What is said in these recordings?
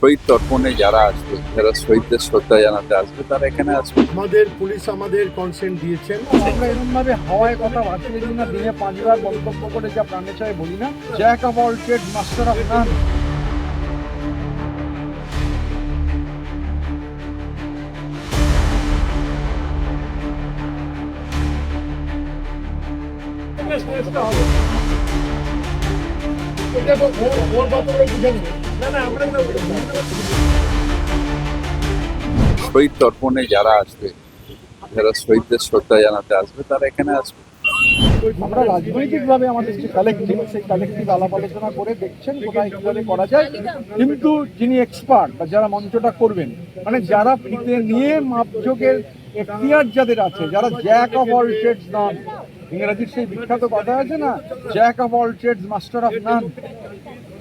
শহীদ তর্পণে যারা আসবে, যারা শহীদদের শ্রদ্ধা জানাতে আসবে, তারা এখানে আসবে। আমাদের পুলিশ আমাদের কনসেন্ট দিয়েছেন। আমরা এরকম ভাবে হাওয়ায় কথা ভাসিয়ে দিই না, দিনে 5 বার মন্তব্য করে যা প্রাণে চায় বলি না, jack of all trade master of none. শহীদ তর্পণে যারা আসবে, যারা শহীদদের শ্রদ্ধা জানাতে আসবে, তারা এখানে আসবে। আমরা রাজনৈতিকভাবে আমাদের যে কালেকটিভ, সেই কালেকটিভ আলাপ আলোচনা করে দেখছেন কোথায় কিভাবে করা যায়। কিন্তু যিনি এক্সপার্ট বা যারা মঞ্চটা করবেন, মানে যারা ফিতে নিয়ে মাপযোগের এখতিয়ার যাদের আছে, যারা জ্যাক অফ অল ট্রেডস নন, ইংরেজির সেই বিখ্যাত কথা আছে না, jack of all trades master of none,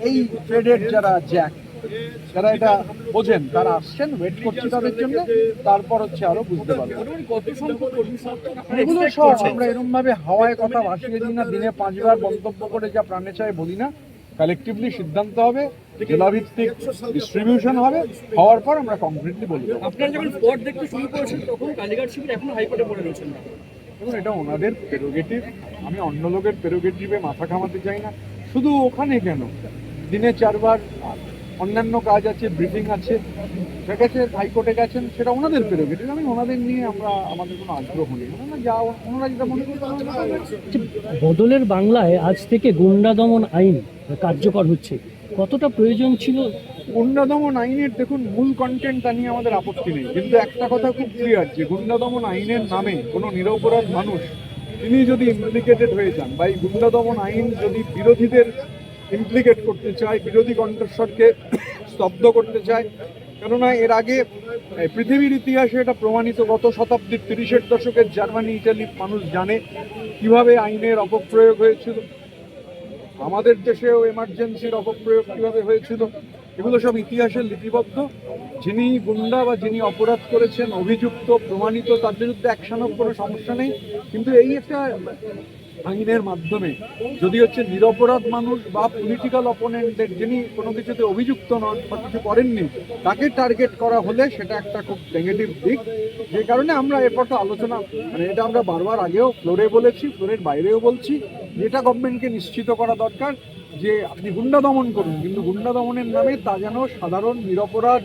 এই ট্রেডের যারা জ্যাক, যারা এটা বোঝেন, তারা আসছেন। ওয়েট করছি তাদের জন্য, তারপর হচ্ছে আরো বুঝতে পারবো। এগুলো সব আমরা এরকম ভাবে হাওয়ায় কথা ভাসিয়ে দিই না, দিনে 5 বার মন্তব্য করে যা প্রাণে চায় বলি না। কালেকটিভলি সিদ্ধান্ত হবে, জেলাভিত্তিক ডিস্ট্রিবিউশন হবে, হওয়ার পর আমরা কমপ্লিটলি বলবো। আপনারা যখন স্পট দেখতে শুরু করেছেন তখন কালীঘাট শিবির এখনো হাইকোর্টে পড়ে রয়েছেন না। এবং এটা ওনাদের প্রেরোগেটিভ, আমি অন্য লোকের প্রেরোগেটিভে মাথা ঘামাতে চাই না। শুধু ওখানে কেন, দিনে 4 বার অন্যান্য কাজ আছে, ব্রিফিং আছে, ঠিক আছে, হাইকোর্টে গেছেন, সেটা ওনাদের প্রেরোগেটিভ। আমি ওনাদের নিয়ে আমাদের কোনো আগ্রহ নেই, ওনারা যেটা মনে করছেন। বদলের বাংলায় আজ থেকে গুন্ডা দমন আইন কার্যকর হচ্ছে, কতটা প্রয়োজন ছিল? গুন্ডা দমন আইনের দেখুন মূল কন্টেন্ট, তা নিয়ে আমাদের আপত্তি নেই, কিন্তু একটা কথা খুব ক্লিয়ার যে গুন্ডা দমন আইনের নামে কোনো নিরপরাধ মানুষ তিনি যদি ইমপ্লিকেটেড হয়ে যান, বা এই গুন্ডা দমন আইন যদি বিরোধীদের ইমপ্লিকেট করতে চায়, বিরোধী কণ্ঠস্বরকে স্তব্ধ করতে চায়, কেননা এর আগে পৃথিবীর ইতিহাসে এটা প্রমাণিত, গত শতাব্দীর 30-এর দশকের জার্মানি, ইটালি মানুষ জানে কিভাবে আইনের অপপ্রয়োগ হয়েছিল। আমাদের দেশেও এমার্জেন্সির অপপ্রয়োগ কিভাবে হয়েছিল, এগুলো সব ইতিহাসে লিপিবদ্ধ। যিনি গুন্ডা বা যিনি অপরাধ করেছেন, অভিযুক্ত, প্রমাণিত, তার বিরুদ্ধে অ্যাকশনের কোনো সমস্যা নেই। কিন্তু এই একটা আইনের মাধ্যমে যদি হচ্ছে নিরপরাধ মানুষ বা পলিটিক্যাল অপোনেন্টদের, যিনি কোনো কিছুতে অভিযুক্ত নন বা কিছু করেননি, তাকে টার্গেট করা হলে সেটা একটা খুব নেগেটিভ দিক। যে কারণে আমরা এরপর তো আলোচনা, মানে এটা আমরা বারবার আগেও ফ্লোরে বলেছি, ফ্লোরের বাইরেও বলছি, যেটা গভর্নমেন্টকে নিশ্চিত করা দরকার যে আপনি গুন্ডা দমন করুন, কিন্তু গুন্ডা দমনের নামে তা যেন সাধারণ নিরপরাধ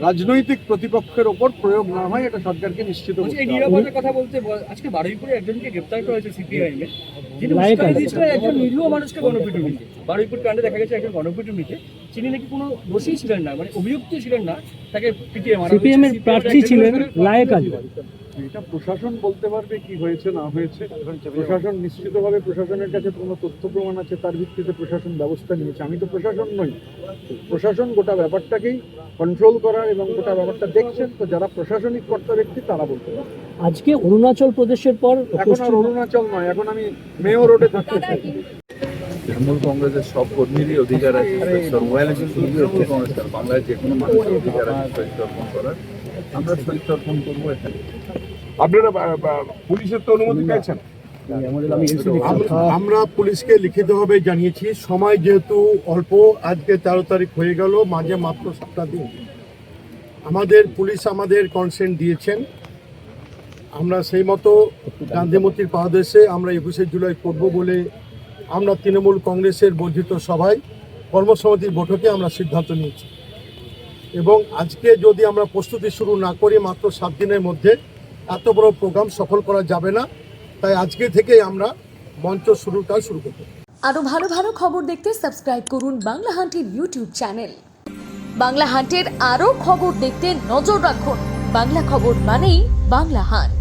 রাজনৈতিক প্রতিপক্ষের ওপর প্রয়োগ না হয়, এটা সরকারকে নিশ্চিত করতে এই হবে। নিরাপত্তার কথা বলতে আজকে বারুইপুরে একজনকে গ্রেপ্তার করা হয়েছে সিপিআইএম এর, যিনি উস্কানি দিয়েছিলেন একজন নিরীহ মানুষকে গণপিটুনিতে। বারুইপুর কাণ্ডে দেখা গেছে একজন গণপিটুনিতে তিনি নাকি কোনো দোষী ছিলেন না, মানে অভিযুক্ত ছিলেন না, তাকে পিটিয়ে মারা হয়েছে। সিপিএম এর প্রার্থী ছিলেন লায়েক আলী। এটা প্রশাসন বলতে পারবে কি হয়েছে না হয়েছে। প্রশাসন নিশ্চিতভাবে, প্রশাসনের কাছে কোনো তথ্য প্রমাণ আছে, তার ভিত্তিতে প্রশাসন ব্যবস্থা নিয়েছে। আমি তো প্রশাসন নই, প্রশাসন গোটা ব্যাপারটাকেই কন্ট্রোল করার এবং গোটা ব্যাপারটা দেখছেন, তো যারা প্রশাসনিক কর্তা ব্যক্তি তারা বলতে পারে। আজকে অরুণাচল প্রদেশের পর এখন আর অরুণাচল নয়, এখন আমি মেয়র রোডে থাকতে চাই। তৃণমূল কংগ্রেসের সব কর্মীরই অধিকার আছে, তৃণমূল কংগ্রেস বাংলায় যে কোনো মানুষের অধিকার আছে শহীদ তর্পণ করার। আমরা শহীদ তর্পণ করবো এখানে। আপনারা পুলিশের তো অনুমতি পেয়েছেন? আমরা পুলিশকে লিখিতভাবে জানিয়েছি। সময় যেহেতু অল্প, আজকে 13 তারিখ হয়ে গেল, মাঝে মাত্র 7টা দিন। আমাদের পুলিশ আমাদের কনসেন্ট দিয়েছেন। আমরা সেই মতো গান্ধীমতির পাদদেশে আমরা 21শে জুলাই করব বলে আমরা তৃণমূল কংগ্রেসের বর্ধিত সভায় কর্মসমিতির বৈঠকে আমরা সিদ্ধান্ত নিয়েছি। এবং আজকে যদি আমরা প্রস্তুতি শুরু না করি, মাত্র 7 দিনের মধ্যে এত বড় প্রোগ্রাম সফল করা যাবে না। তাই আজকে থেকেই আমরা মঞ্চ শুরুটা শুরু করব। আরো ভালো ভালো খবর দেখতে সাবস্ক্রাইব করুন বাংলা হান্টের ইউটিউব চ্যানেল। বাংলা হান্টের আরো খবর দেখতে নজর রাখুন। বাংলা খবর মানেই বাংলা হান্ট।